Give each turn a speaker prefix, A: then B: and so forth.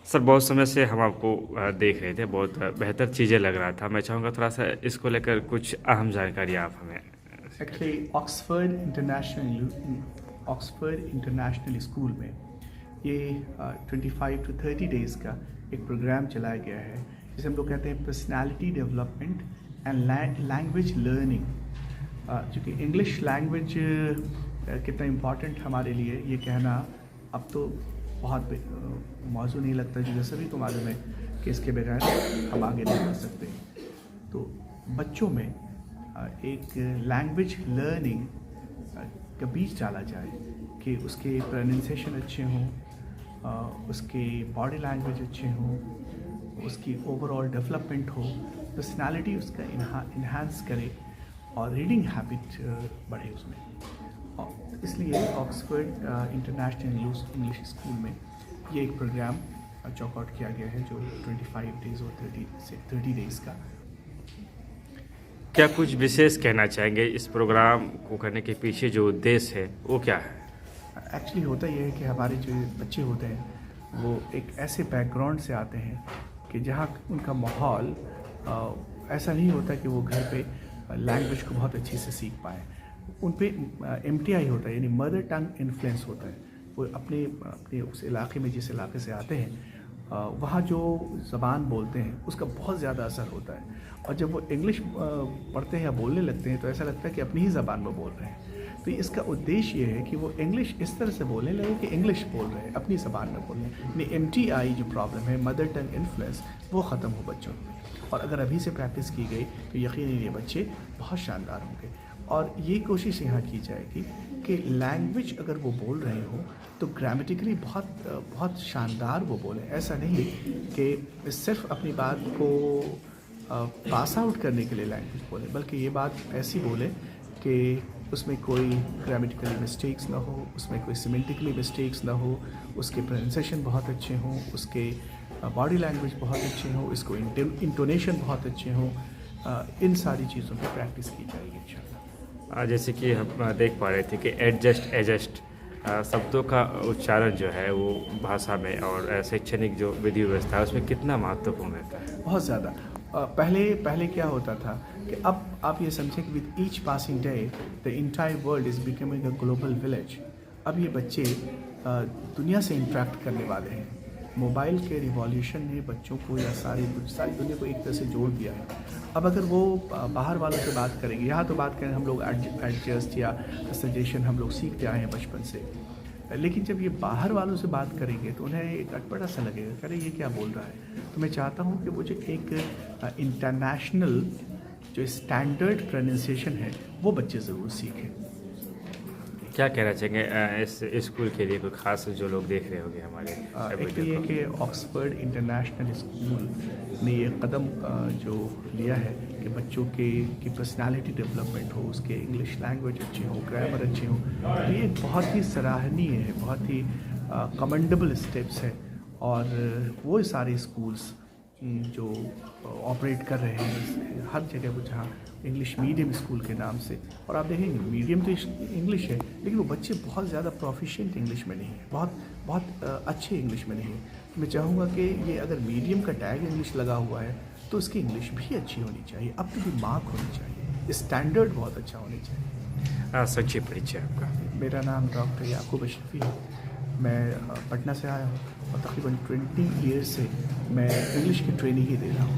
A: Sir बहुत समय से हम आपको देख रहे थे, बहुत बेहतर चीज़ें लग रहा था। मैं चाहूँगा थोड़ा-सा इसको लेकर कुछ अहम जानकारी आप हमें
B: एक्चुअली ऑक्सफर्ड इंटरनेशनल स्कूल में ये 25 टू 30 डेज़ का एक प्रोग्राम चलाया गया है जिसे हम लोग कहते हैं personality development and language learning. चूँकि इंग्लिश लैंग्वेज कितना इम्पॉर्टेंट हमारे लिए ये कहना अब तो बहुत मौजू नहीं लगता, क्योंकि सभी को मालूम है कि इसके बगैर हम आगे नहीं बढ़ सकते। तो बच्चों में एक लैंग्वेज लर्निंग का बीज डाला जाए कि उसके प्रोनाउंसिएशन अच्छे हों, उसके बॉडी लैंग्वेज अच्छे हों, उसकी ओवरऑल डेवलपमेंट हो, पर्सनालिटी उसका इन्हांस करे और रीडिंग हैबिट बढ़े उसमें। और इसलिए ऑक्सफर्ड इंटरनेशनल इंग्लिश स्कूल में ये एक प्रोग्राम चॉकआउट किया गया है जो 25 डेज़ और 30 डेज़ का।
A: क्या कुछ विशेष कहना चाहेंगे इस प्रोग्राम को करने के पीछे जो उद्देश्य है वो क्या है?
B: एक्चुअली होता ये है कि हमारे जो बच्चे होते हैं वो एक ऐसे बैकग्राउंड से आते हैं कि जहाँ उनका माहौल ऐसा नहीं होता कि वो घर पे लैंग्वेज को बहुत अच्छे से सीख पाएँ। उन पे MTI होता है, यानी मदर टंग इन्फ्लुएंस होता है। वो अपने अपने उस इलाके में, जिस इलाके से आते हैं वहाँ जो ज़बान बोलते हैं उसका बहुत ज़्यादा असर होता है। और जब वो इंग्लिश पढ़ते हैं या बोलने लगते हैं तो ऐसा लगता है कि अपनी ही ज़बान में बोल रहे हैं। तो इसका उद्देश्य ये है कि वो इंग्लिश इस तरह से बोलने लगे कि इंग्लिश बोल रहे हैं, अपनी ज़बान में बोल रहे हैं। यानी MTI जो प्रॉब्लम है, मदर टंग इन्फ्लुएंस, वो ख़त्म हो बच्चों में। और अगर अभी से प्रैक्टिस की गई तो यकीनन ये बच्चे बहुत शानदार होंगे। और ये कोशिश यहाँ की जाएगी कि लैंग्वेज अगर वो बोल रहे हो तो ग्रामेटिकली बहुत शानदार वो बोलें। ऐसा नहीं कि सिर्फ अपनी बात को पास आउट करने के लिए लैंग्वेज बोले, बल्कि ये बात ऐसी बोले कि उसमें कोई ग्रामेटिकली मिस्टेक्स ना हो, उसमें कोई सिमेंटिकली मिस्टेक्स ना हो, उसके प्रोनाउंसिएशन बहुत अच्छे हों, उसके बॉडी लैंग्वेज बहुत अच्छे हों, इसको इंटोनेशन बहुत अच्छे हों। इन सारी चीज़ों की प्रैक्टिस की जाएगी इंशाल्लाह।
A: जैसे कि हम देख पा रहे थे कि एडजस्ट शब्दों का उच्चारण जो है वो भाषा में और शैक्षणिक जो विधि व्यवस्था है उसमें कितना महत्वपूर्ण रहता है?
B: बहुत ज़्यादा। पहले क्या होता था कि अब आप ये समझें कि with each passing day the entire world is becoming a global village. अब ये बच्चे दुनिया से इंटरेक्ट करने वाले हैं। मोबाइल के रिवॉल्यूशन ने बच्चों को या सारी दुनिया को एक तरह से जोड़ दिया है। अब अगर वो बाहर वालों से बात करेंगे, यहाँ तो बात करें हम लोग एडजस्ट या सजेशन हम लोग सीखते आए हैं बचपन से, लेकिन जब ये बाहर वालों से बात करेंगे तो उन्हें एक अटपटा सा लगेगा, अरे ये क्या बोल रहा है। तो मैं चाहता हूँ कि वो जो एक इंटरनेशनल जो स्टैंडर्ड प्रोनाउंसिएशन है वो बच्चे ज़रूर सीखें।
A: क्या कहना चाहेंगे इस स्कूल के लिए कोई खास जो लोग देख रहे होंगे हमारे
B: एक तो ये कि ऑक्सफर्ड इंटरनेशनल स्कूल ने ये कदम जो लिया है कि बच्चों की पर्सनालिटी डेवलपमेंट हो, उसके इंग्लिश लैंग्वेज अच्छे हो, ग्रामर अच्छे हो, तो ये बहुत ही सराहनीय है, बहुत ही कमेंडेबल स्टेप्स है। और वो सारे स्कूल्स जो ऑपरेट कर रहे हैं हर जगह, वो जहाँ इंग्लिश मीडियम स्कूल के नाम से, और आप देखेंगे मीडियम तो इंग्लिश है लेकिन वो बच्चे बहुत ज़्यादा प्रोफिशिएंट इंग्लिश में नहीं है, बहुत अच्छे इंग्लिश में नहीं है। मैं चाहूँगा कि ये अगर मीडियम का टैग इंग्लिश लगा हुआ है तो उसकी इंग्लिश भी अच्छी होनी चाहिए, अप टू द मार्क होनी चाहिए, स्टैंडर्ड बहुत अच्छा होनी चाहिए।
A: संक्षिप्त परिचय आपका?
B: मेरा नाम डॉक्टर याकूब अशरफी है। मैं पटना से आया हूँ और तकरीबन 20 ईयर्स से मैं इंग्लिश की ट्रेनिंग ही दे रहा हूँ।